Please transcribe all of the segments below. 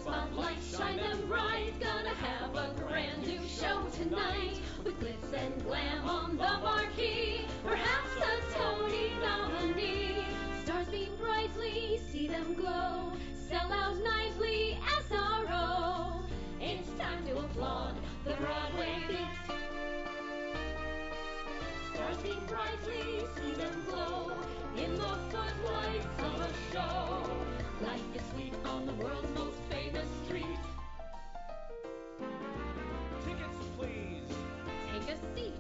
spotlights shine them bright. Gonna have a brand new show tonight with glitz and glam on the marquee. Perhaps a Tony nominee. Stars beam brightly, see them glow. Sell out nightly, SRO. It's time to applaud the Broadway beat. Stars beam brightly, see them glow in the footlights of a show. Life is sweet on the world's most famous street. Tickets, please. Take a seat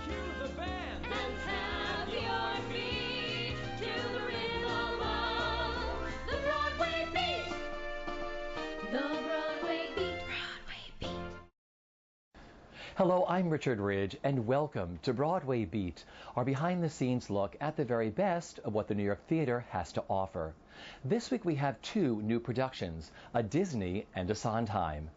Cue the band. and tap your feet to the rhythm of the Broadway beat. The Broadway beat. Broadway beat. Hello, I'm Richard Ridge, and welcome to Broadway Beat, our behind-the-scenes look at the very best of what the New York theater has to offer. This week we have two new productions, a Disney and a Sondheim.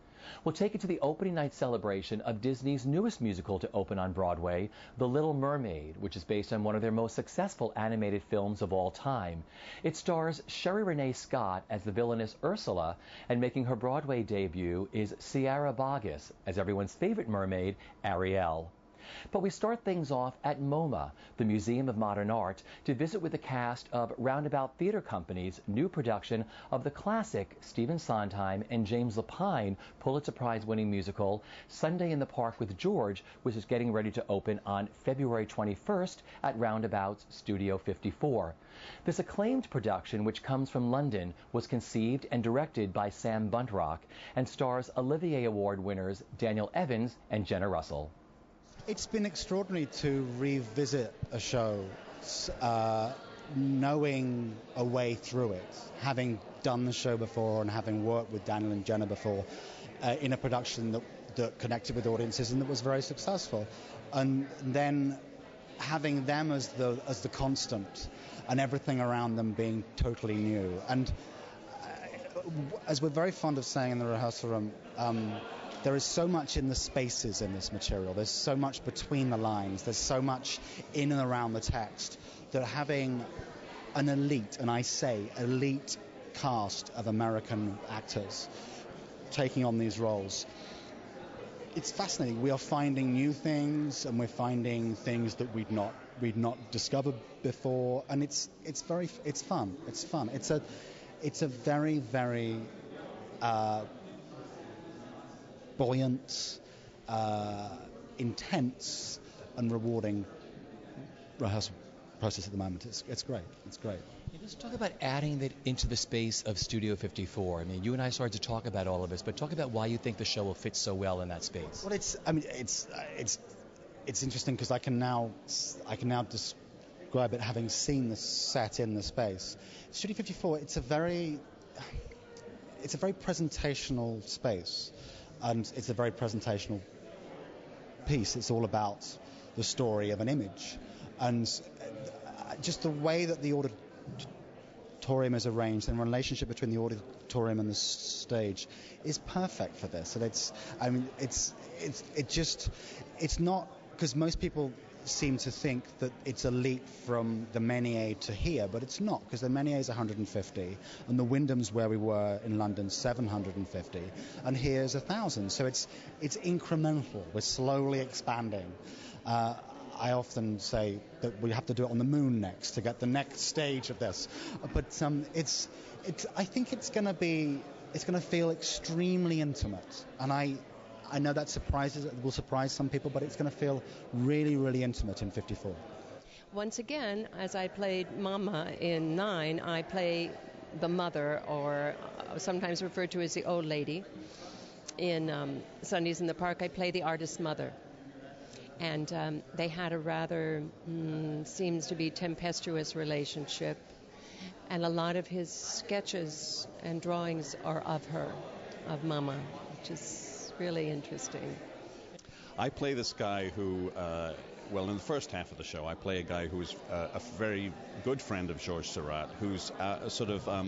We'll take you to the opening night celebration of Disney's newest musical to open on Broadway, The Little Mermaid, which is based on one of their most successful animated films of all time. It stars Sherry Renee Scott as the villainess Ursula, and making her Broadway debut is Sierra Boggess as everyone's favorite mermaid, Ariel. But we start things off at MoMA, the Museum of Modern Art, to visit with the cast of Roundabout Theatre Company's new production of the classic Stephen Sondheim and James Lapine Pulitzer Prize-winning musical Sunday in the Park with George, which is getting ready to open on February 21st at Roundabout's Studio 54. This acclaimed production, which comes from London, was conceived and directed by Sam Buntrock and stars Olivier Award winners Daniel Evans and Jenna Russell. It's been extraordinary to revisit a show knowing a way through it, having done the show before and having worked with Daniel and Jenna before in a production that connected with audiences and that was very successful. And then having them as the constant and everything around them being totally new. And as we're very fond of saying in the rehearsal room, there is so much in the spaces in this material. There's so much between the lines. There's so much in and around the text that having an elite, and I say elite, cast of American actors taking on these roles, it's fascinating. We are finding new things, and we're finding things that we'd not discovered before, and it's fun. It's a very, very buoyant, intense, and rewarding rehearsal process at the moment. It's great. It's great. Let's talk about adding that into the space of Studio 54. I mean, you and I started to talk about all of this, but talk about why you think the show will fit so well in that space. Well, it's interesting because I can now describe it having seen the set in the space. Studio 54. It's a very presentational space. And it's a very presentational piece. It's all about the story of an image. And just the way that the auditorium is arranged and the relationship between the auditorium and the stage is perfect for this. And it's not, because most people seem to think that it's a leap from the Menier to here, but it's not, because the Menier is 150 and the Wyndham's, where we were in London, 750, and here's 1,000. So it's incremental. We're slowly expanding. I often say that we have to do it on the moon next to get the next stage of this, but I think it's going to feel extremely intimate, and I know that will surprise some people, but it's going to feel really, really intimate in 54. Once again, as I played Mama in 9, I play the mother, or sometimes referred to as the old lady. In Sundays in the Park, I play the artist's mother. And they had a rather, seems to be tempestuous relationship. And a lot of his sketches and drawings are of her, of Mama, which is really interesting. I play this guy who well, in the first half of the show, I play a guy who's a very good friend of Georges Seurat, who's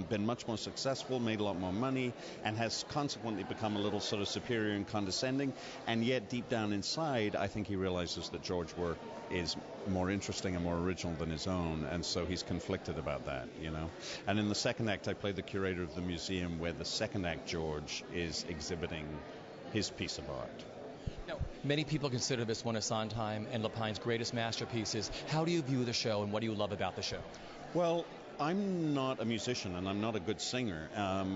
been much more successful, made a lot more money, and has consequently become a little sort of superior and condescending. And yet, deep down inside, I think he realizes that George's work is more interesting and more original than his own, and so he's conflicted about that, you know. And in the second act, I play the curator of the museum, where the second act George is exhibiting his piece of art. Now, many people consider this one of Sondheim and Lapine's greatest masterpieces. How do you view the show, and what do you love about the show? Well, I'm not a musician, and I'm not a good singer,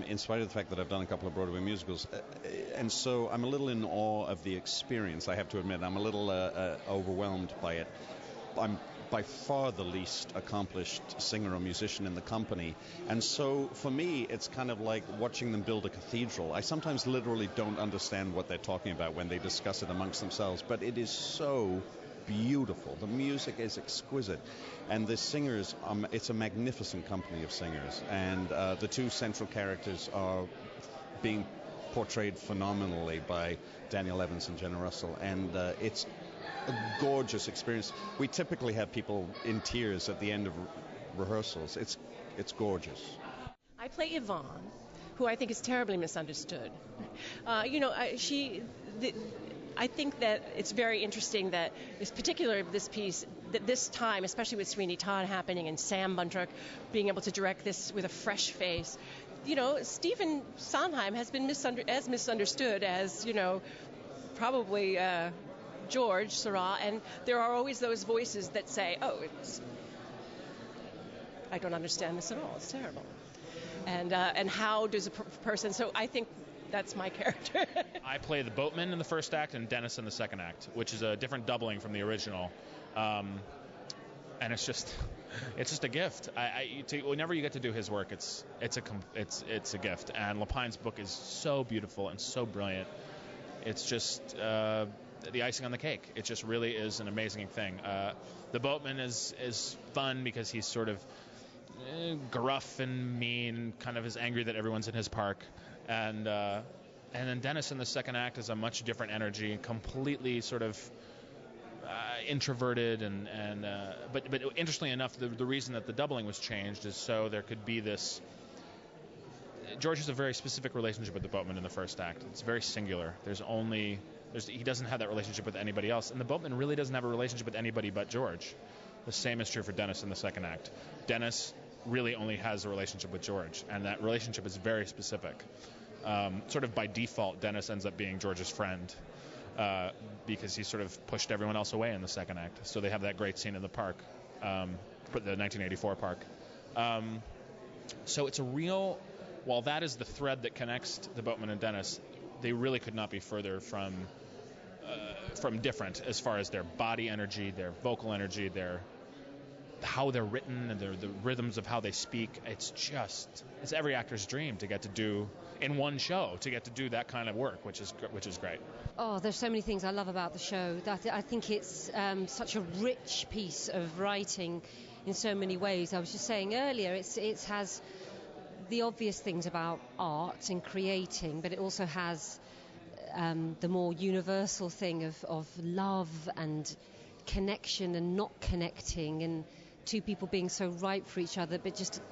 in spite of the fact that I've done a couple of Broadway musicals. And so I'm a little in awe of the experience, I have to admit. I'm a little overwhelmed by it. I'm by far the least accomplished singer or musician in the company. And so for me, it's kind of like watching them build a cathedral. I sometimes literally don't understand what they're talking about when they discuss it amongst themselves, but it is so beautiful. The music is exquisite. And the singers, it's a magnificent company of singers. And the two central characters are being portrayed phenomenally by Daniel Evans and Jenna Russell. And it's a gorgeous experience. We typically have people in tears at the end of rehearsals. It's gorgeous. I play Yvonne, who I think is terribly misunderstood. I think that it's very interesting that, it's particular of this piece, that this time, especially with Sweeney Todd happening and Sam Buntrock being able to direct this with a fresh face, you know, Stephen Sondheim has been as misunderstood as, you know, probably George Seurat, and there are always those voices that say, oh, I don't understand this at all, it's terrible. And how does a person, so I think that's my character. I play the boatman in the first act and Dennis in the second act, which is a different doubling from the original. And it's just a gift. Whenever you get to do his work, it's a gift. And Lapine's book is so beautiful and so brilliant. It's just the icing on the cake. It just really is an amazing thing. The boatman is fun because he's sort of gruff and mean, kind of is angry that everyone's in his park. And then Dennis in the second act is a much different energy, completely sort of introverted, but interestingly enough, the reason that the doubling was changed is so there could be this. George has a very specific relationship with the boatman in the first act. It's very singular. He doesn't have that relationship with anybody else, and the boatman really doesn't have a relationship with anybody but George. The same is true for Dennis in the second act. Dennis really only has a relationship with George, and that relationship is very specific. Sort of by default, Dennis ends up being George's friend because he sort of pushed everyone else away in the second act. So they have that great scene in the park, the 1984 park. So it's a real, while that is the thread that connects the boatman and Dennis, they really could not be further from different as far as their body energy, their vocal energy, how they're written, and the rhythms of how they speak. It's every actor's dream to get to do in one show, to get to do that kind of work, which is great. Oh, there's so many things I love about the show. I think it's such a rich piece of writing in so many ways. I was just saying earlier, it has the obvious things about art and creating, but it also has the more universal thing of love and connection and not connecting, and two people being so right for each other but just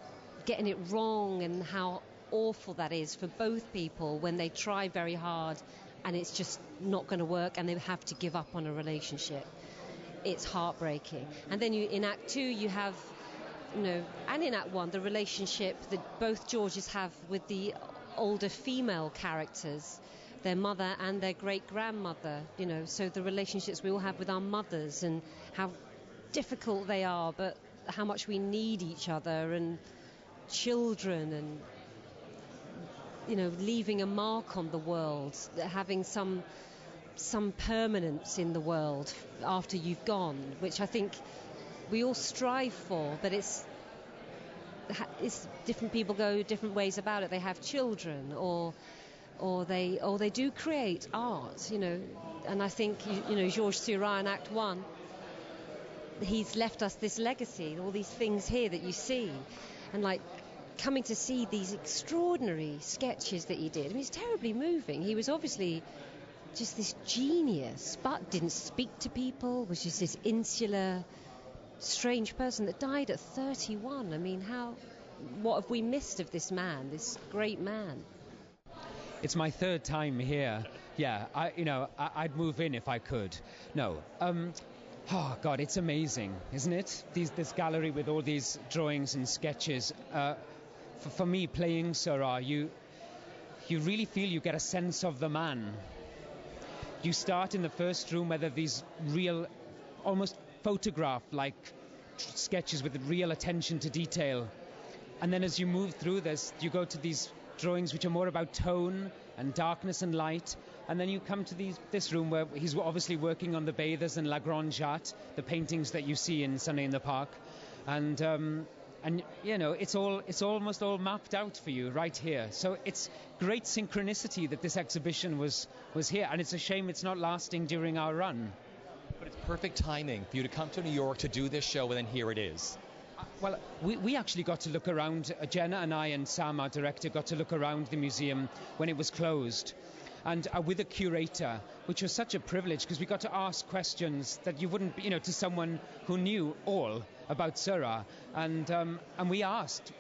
getting it wrong, and how awful that is for both people when they try very hard and it's just not going to work and they have to give up on a relationship. It's heartbreaking. And then in Act 2 you have, and in Act 1, the relationship that both Georges have with the older female characters, their mother and their great-grandmother, so the relationships we all have with our mothers and how difficult they are, but how much we need each other, and children, and leaving a mark on the world, having some permanence in the world after you've gone, which I think we all strive for, but it's different people go different ways about it. They have children, or they do create art, and I think Georges Seurat in Act 1, he's left us this legacy, all these things here that you see, and like coming to see these extraordinary sketches that he did. I mean, it's terribly moving. He was obviously just this genius, but didn't speak to people, was just this insular, strange person that died at 31. I mean, what have we missed of this man, this great man? It's my third time here. Yeah, I'd move in if I could. No. Oh, God, it's amazing, isn't it? This gallery with all these drawings and sketches. For me, playing Seurat, you really feel you get a sense of the man. You start in the first room where there are these real, almost photograph-like sketches with real attention to detail. And then as you move through this, you go to these drawings which are more about tone and darkness and light. And then you come to this room where he's obviously working on the Bathers and La Grande Jatte, the paintings that you see in Sunday in the Park. And it's almost all mapped out for you right here. So it's great synchronicity that this exhibition was here. And it's a shame it's not lasting during our run. But it's perfect timing for you to come to New York to do this show, and then here it is. Well, we actually got to look around. Jenna and I and Sam, our director, got to look around the museum when it was closed, and with a curator, which was such a privilege because we got to ask questions that you wouldn't, to someone who knew all about Seurat. And we asked,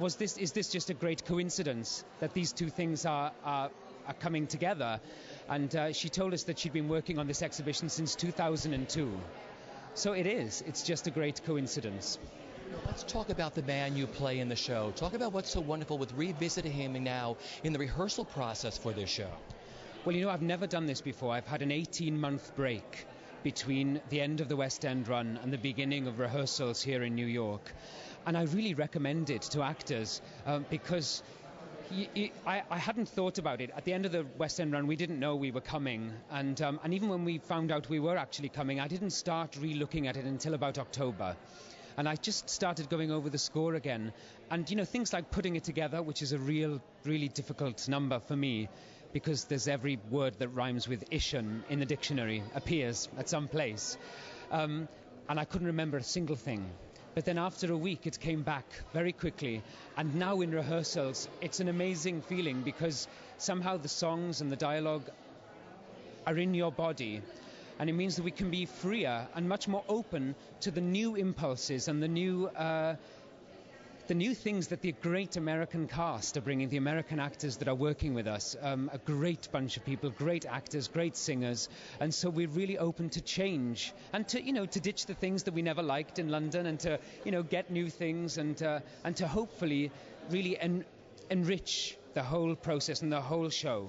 is this just a great coincidence that these two things are coming together? And she told us that she'd been working on this exhibition since 2002. So it's just a great coincidence. Let's talk about the man you play in the show. Talk about what's so wonderful with revisiting him now in the rehearsal process for this show. Well, I've never done this before. I've had an 18-month break between the end of the West End run and the beginning of rehearsals here in New York. And I really recommend it to actors because I hadn't thought about it. At the end of the West End run, we didn't know we were coming. And even when we found out we were actually coming, I didn't start re-looking at it until about October. And I just started going over the score again. And, things like putting it together, which is a really difficult number for me, because there's every word that rhymes with Ishan in the dictionary appears at some place. And I couldn't remember a single thing. But then after a week, it came back very quickly. And now in rehearsals, it's an amazing feeling because somehow the songs and the dialogue are in your body. And it means that we can be freer and much more open to the new impulses and the new things that the great American cast are bringing, the American actors that are working with us, a great bunch of people, great actors, great singers. And so we're really open to change and to ditch the things that we never liked in London and to, get new things and to hopefully really enrich the whole process and the whole show.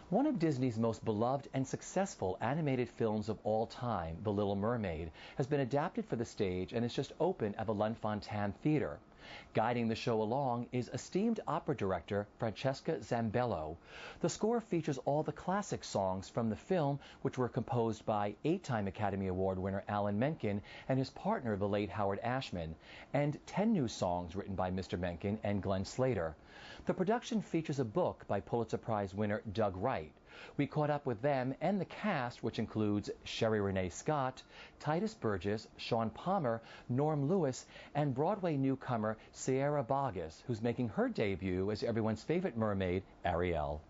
One of Disney's most beloved and successful animated films of all time, The Little Mermaid, has been adapted for the stage and is just opened at the Lunfontaine Theatre. Guiding the show along is esteemed opera director Francesca Zambello. The score features all the classic songs from the film, which were composed by 8-time Academy Award winner Alan Menken and his partner, the late Howard Ashman, and 10 new songs written by Mr. Menken and Glenn Slater. The production features a book by Pulitzer Prize winner Doug Wright. We caught up with them and the cast, which includes Sherry Renee Scott, Titus Burgess, Sean Palmer, Norm Lewis, and Broadway newcomer Sierra Boggess, who's making her debut as everyone's favorite mermaid, Ariel.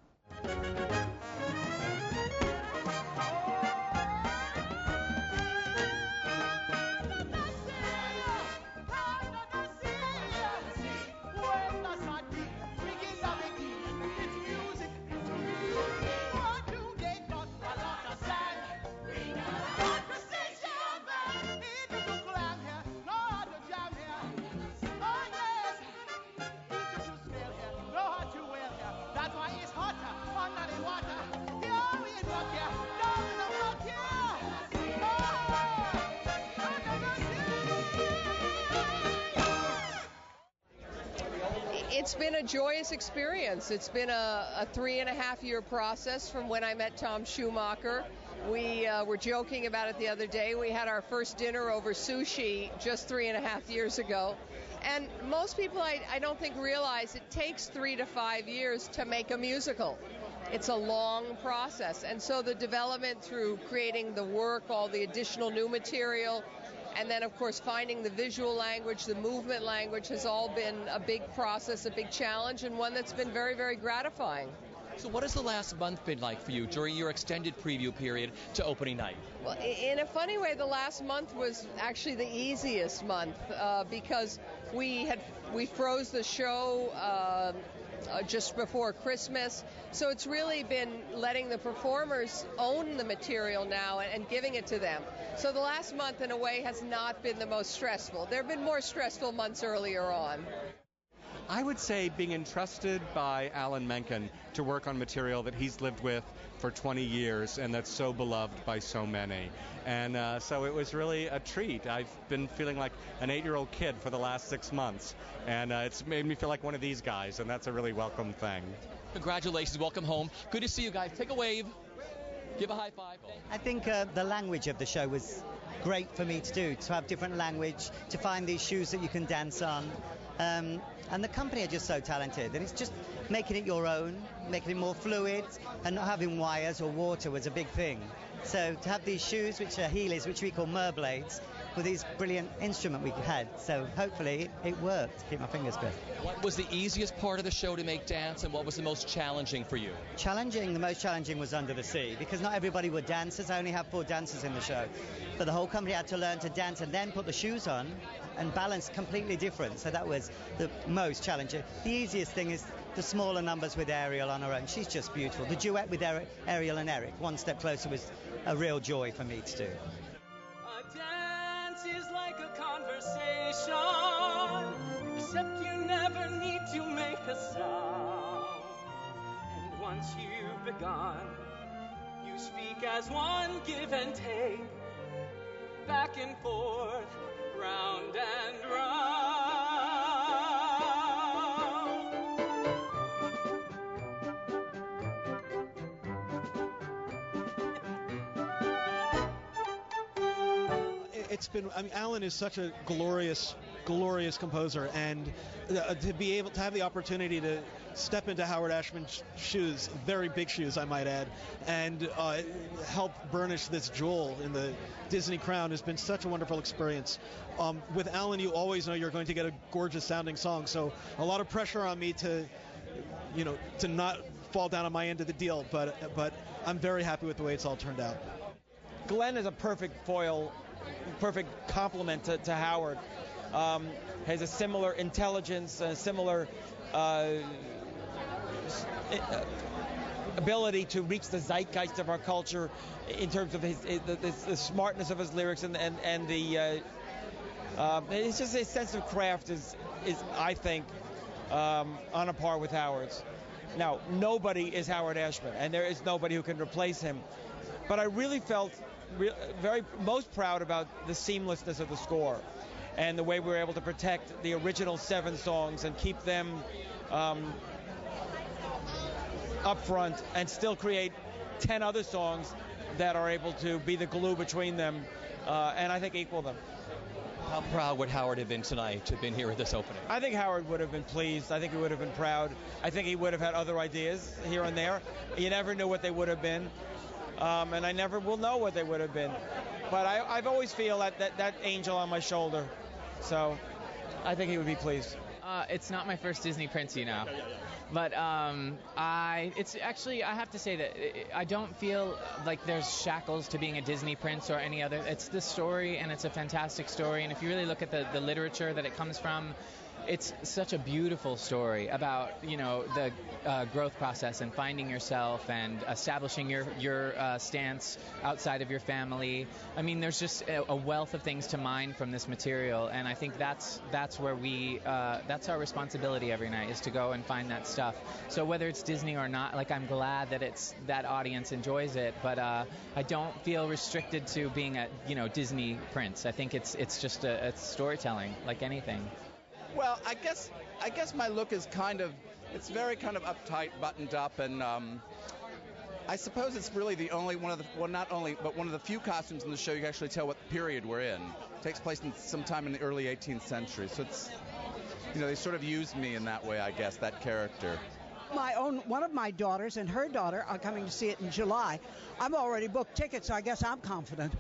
It's been a joyous experience. It's been a 3.5-year process from when I met Tom Schumacher. We were joking about it the other day. We had our first dinner over sushi just 3.5 years ago. And most people, I don't think, realize it takes 3 to 5 years to make a musical. It's a long process. And so the development through creating the work, all the additional new material, and then, of course, finding the visual language, the movement language has all been a big process, a big challenge, and one that's been very, very gratifying. So what has the last month been like for you during your extended preview period to opening night? Well, in a funny way, the last month was actually the easiest month because we froze the show just before Christmas. So it's really been letting the performers own the material now and giving it to them. So the last month, in a way, has not been the most stressful. There have been more stressful months earlier on. I would say being entrusted by Alan Menken to work on material that he's lived with for 20 years and that's so beloved by so many. And so it was really a treat. I've been feeling like an 8-year-old kid for the last 6 months, and it's made me feel like one of these guys, and that's a really welcome thing. Congratulations, welcome home. Good to see you guys. Take a wave. Give a high five. I think the language of the show was great for me to do, to have different language, to find these shoes that you can dance on. And the company are just so talented, and it's just making it your own, making it more fluid, and not having wires or water was a big thing. So to have these shoes, which are Heelys, which we call Merblades, with these brilliant instrument we had. So hopefully it worked. Keep my fingers crossed. What was the easiest part of the show to make dance, and what was the most challenging for you? The most challenging was Under the Sea, because not everybody were dancers. I only have 4 dancers in the show. But the whole company had to learn to dance and then put the shoes on and balance completely different. So that was the most challenging. The easiest thing is the smaller numbers with Ariel on her own. She's just beautiful. The duet with Ariel and Eric, One Step Closer, was a real joy for me to do. A dance is like a conversation, except you never need to make a sound. And once you've begun, you speak as one, give and take, back and forth, round and round. It's been, Alan is such a glorious composer, and to be able to have the opportunity to step into Howard Ashman's shoes, very big shoes I might add, and help burnish this jewel in the Disney crown has been such a wonderful experience. With Alan, you always know you're going to get a gorgeous sounding song, so a lot of pressure on me to not fall down on my end of the deal, but I'm very happy with the way it's all turned out. Glenn is a perfect foil, perfect complement to Howard. Has a similar intelligence, a similar ability to reach the zeitgeist of our culture in terms of the smartness of his lyrics and the it's just his sense of craft is I think on a par with Howard's. Now, nobody is Howard Ashman, and there is nobody who can replace him. But I really felt most proud about the seamlessness of the score and the way we were able to protect the original 7 songs and keep them up front and still create 10 other songs that are able to be the glue between them and I think equal them. How proud would Howard have been tonight to have been here at this opening? I think Howard would have been pleased. I think he would have been proud. I think he would have had other ideas here and there. You never knew what they would have been. And I never will know what they would have been. But I've always feel that angel on my shoulder. So I think he would be pleased. It's not my first Disney Prince, But it's actually, I have to say that I don't feel like there's shackles to being a Disney Prince or any other. It's the story, and it's a fantastic story. And if you really look at the literature that it comes from, it's such a beautiful story about, the growth process and finding yourself and establishing your stance outside of your family. I mean, there's just a wealth of things to mine from this material, and I think that's where that's our responsibility every night, is to go and find that stuff. So whether it's Disney or not, I'm glad that that audience enjoys it, but I don't feel restricted to being a Disney Prince. I think it's just it's storytelling like anything. Well, I guess my look is it's very kind of uptight, buttoned up, and I suppose it's really one of the few costumes in the show you can actually tell what period we're in. It takes place sometime in the early 18th century, so it's, they sort of used me in that way, I guess, that character. One of my daughters and her daughter are coming to see it in July. I've already booked tickets, so I guess I'm confident.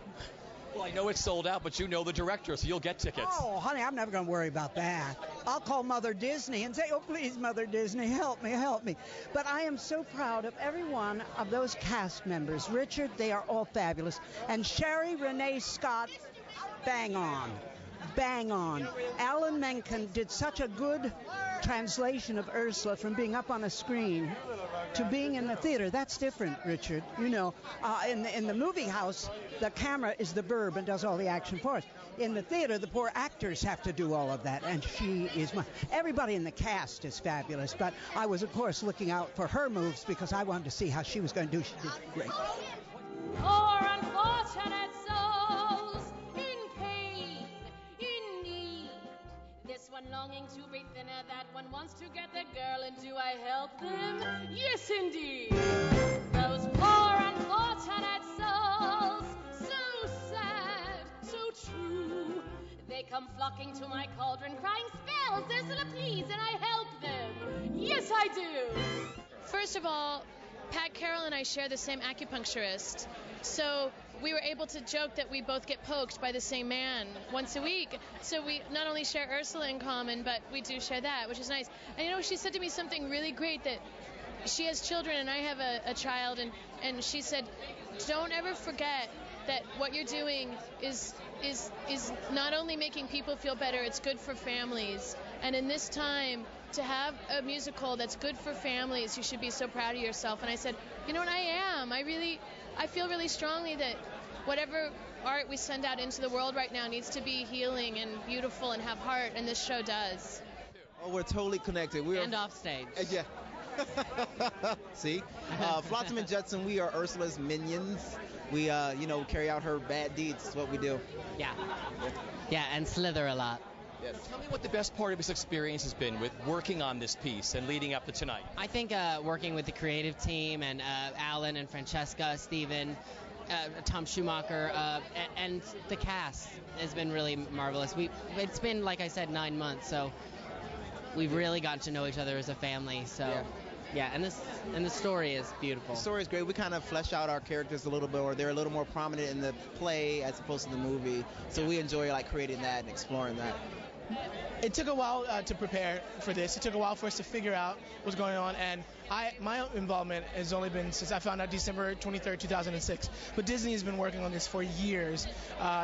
Well, I know it's sold out, but you know the director, so you'll get tickets. Oh, honey, I'm never going to worry about that. I'll call Mother Disney and say, oh, please, Mother Disney, help me, help me. But I am so proud of every one of those cast members. Richard, they are all fabulous. And Sherry Renee Scott, bang on. Bang on. Alan Menken did such a good translation of Ursula from being up on a screen to being in the theater. That's different, Richard. You know, in the movie house, the camera is the verb and does all the action for us. In the theater, the poor actors have to do all of that, and she is everybody in the cast is fabulous, but I was, of course, looking out for her moves because I wanted to see how she was going to do. She did great. Poor unfortunate souls in pain, in need. This one longing to be thinner, that one wants to get the girl, and do I help them? Yes, indeed. Those poor unfortunate souls, so sad, so true. They come flocking to my cauldron, crying spells, Ursula, please, and I help them. Yes, I do. First of all, Pat Carroll and I share the same acupuncturist, so we were able to joke that we both get poked by the same man once a week. So we not only share Ursula in common, but we do share that, which is nice. And you know, she said to me something really great, that she has children and I have a child, and she said, don't ever forget that what you're doing is not only making people feel better, it's good for families. And in this time, to have a musical that's good for families, you should be so proud of yourself. And I said, you know what, I am. I feel really strongly that whatever art we send out into the world right now needs to be healing and beautiful and have heart, and this show does. Oh, we're totally connected. And off stage. Yeah. See? Flotsam and Jetsam, we are Ursula's minions. We, carry out her bad deeds. That's what we do. Yeah, and slither a lot. Yes. Tell me what the best part of this experience has been with working on this piece and leading up to tonight. I think working with the creative team and Alan and Francesca, Stephen, Tom Schumacher, and the cast has been really marvelous. It's been, like I said, 9 months, so we've really gotten to know each other as a family. So. Yeah, and the story is beautiful. The story is great. We kind of flesh out our characters a little bit, or they're a little more prominent in the play as opposed to the movie. So we enjoy creating that and exploring that. It took a while to prepare for this. It took a while for us to figure out what's going on, and my involvement has only been since I found out December 23rd, 2006. But Disney has been working on this for years,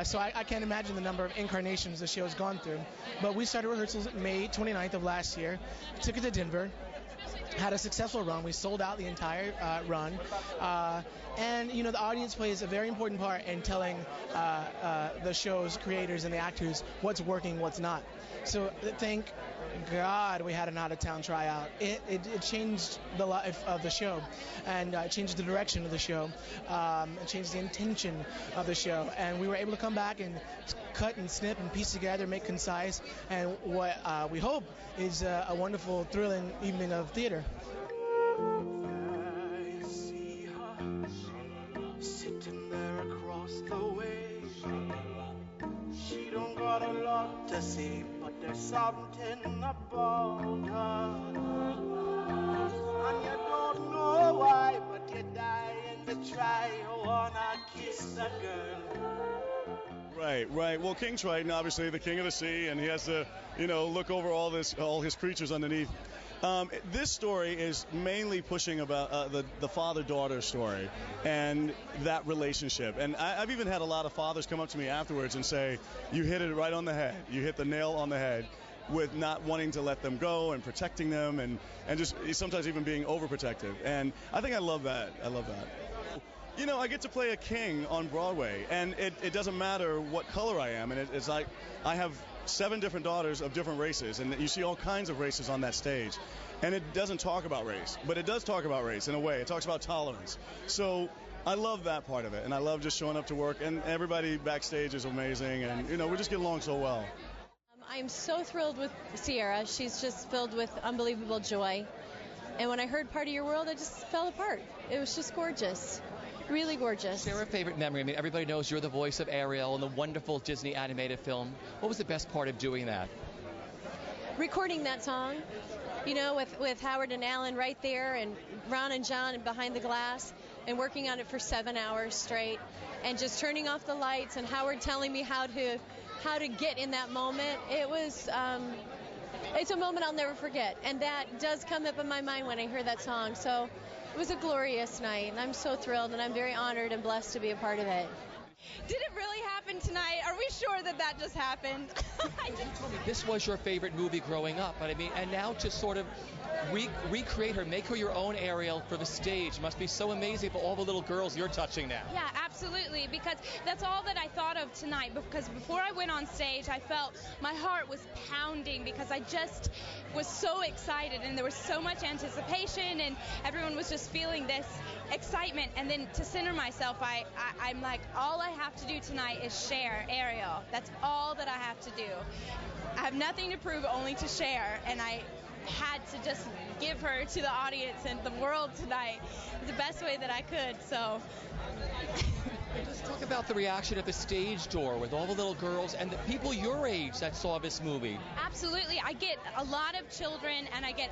so I can't imagine the number of incarnations the show's gone through. But we started rehearsals May 29th of last year, took it to Denver, had a successful run. We sold out the entire run. And, the audience plays a very important part in telling the show's creators and the actors what's working, what's not. So thank God we had an out-of-town tryout. It changed the life of the show, and changed the direction of the show, and changed the intention of the show. And we were able to come back and cut and snip and piece together, make concise, and what we hope is a wonderful, thrilling evening of theater. I see her sitting there across the way. She don't got a lot to say, but there's something about her. And you don't know why, but you're dying to try. You wanna kiss the girl. Right. Well, King's right, and obviously the king of the sea, and he has to, look over all his creatures underneath. This story is mainly pushing about the father-daughter story and that relationship. And I've even had a lot of fathers come up to me afterwards and say, you hit it right on the head. You hit the nail on the head with not wanting to let them go and protecting them and just sometimes even being overprotective. And I think I love that. I get to play a king on Broadway, and it doesn't matter what color I am. And it's like I have 7 different daughters of different races, and you see all kinds of races on that stage. And it doesn't talk about race, but it does talk about race in a way. It talks about tolerance. So I love that part of it, and I love just showing up to work, and everybody backstage is amazing, and, we just get along so well. I'm so thrilled with Sierra. She's just filled with unbelievable joy. And when I heard Part of Your World, I just fell apart. It was just gorgeous. Really gorgeous. Share a favorite memory. I mean, everybody knows you're the voice of Ariel in the wonderful Disney animated film. What was the best part of doing that? Recording that song, with Howard and Alan right there, and Ron and John behind the glass, and working on it for 7 hours straight, and just turning off the lights, and Howard telling me how how to get in that moment. It was, it's a moment I'll never forget, and that does come up in my mind when I hear that song. So it was a glorious night, and I'm so thrilled, and I'm very honored and blessed to be a part of it. Did it really happen tonight? Are we sure that that just happened? This was your favorite movie growing up, but I mean, and now to sort of recreate her, make her your own Ariel for the stage must be so amazing for all the little girls you're touching now. Yeah, absolutely, because that's all that I thought of tonight, because before I went on stage, I felt my heart was pounding because I just was so excited, and there was so much anticipation, and everyone was just feeling this excitement. And then to center myself, I'm like, all I have to do tonight is share Ariel. That's all that I have to do. I have nothing to prove, only to share, and I had to just give her to the audience and the world tonight the best way that I could. So let's talk about the reaction at the stage door with all the little girls and the people your age that saw this movie. Absolutely. I get a lot of children, and I get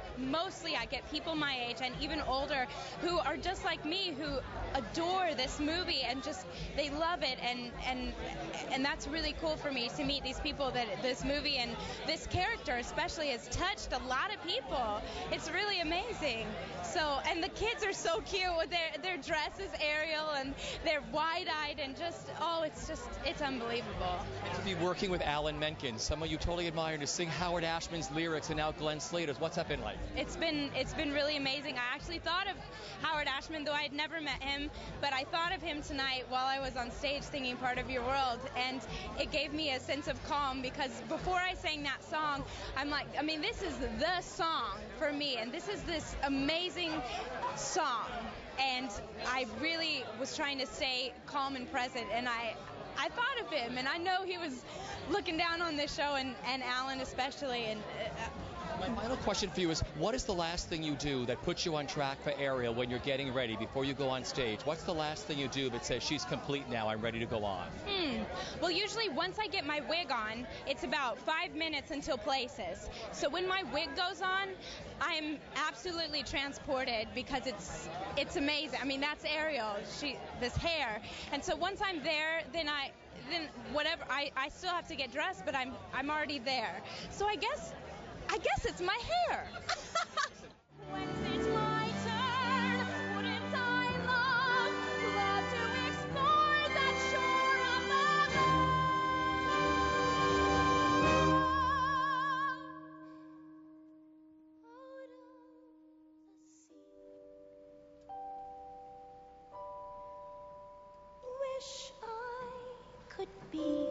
people my age and even older who are just like me, who adore this movie and just they love it, and that's really cool for me to meet these people that this movie and this character especially has touched a lot of people. It's really amazing. So, and the kids are so cute with their dresses, Ariel, and they're wide-eyed and it's unbelievable. And to be working with Alan Menken, someone you totally admire, to sing Howard Ashman's lyrics and now Glenn Slater's, what's that been like? It's been really amazing. I actually thought of Howard Ashman, though I had never met him, but I thought of him tonight while I was on stage singing Part of Your World, and it gave me a sense of calm, because before I sang that song, I'm like, I mean, this is the song for me, and this is this amazing song, and I really was trying to stay calm and present, and I thought of him, and I know he was looking down on this show, and Alan especially, and my final question for you is, what is the last thing you do that puts you on track for Ariel when you're getting ready before you go on stage? What's the last thing you do that says she's complete now, I'm ready to go on? Well, usually once I get my wig on, it's about 5 minutes until places. So when my wig goes on, I'm absolutely transported, because it's amazing. I mean, that's Ariel, this hair. And so once I'm there, then whatever, I still have to get dressed, but I'm already there. So I guess it's my hair. When it's my turn, wouldn't I love to explore that shore above? Wish I could be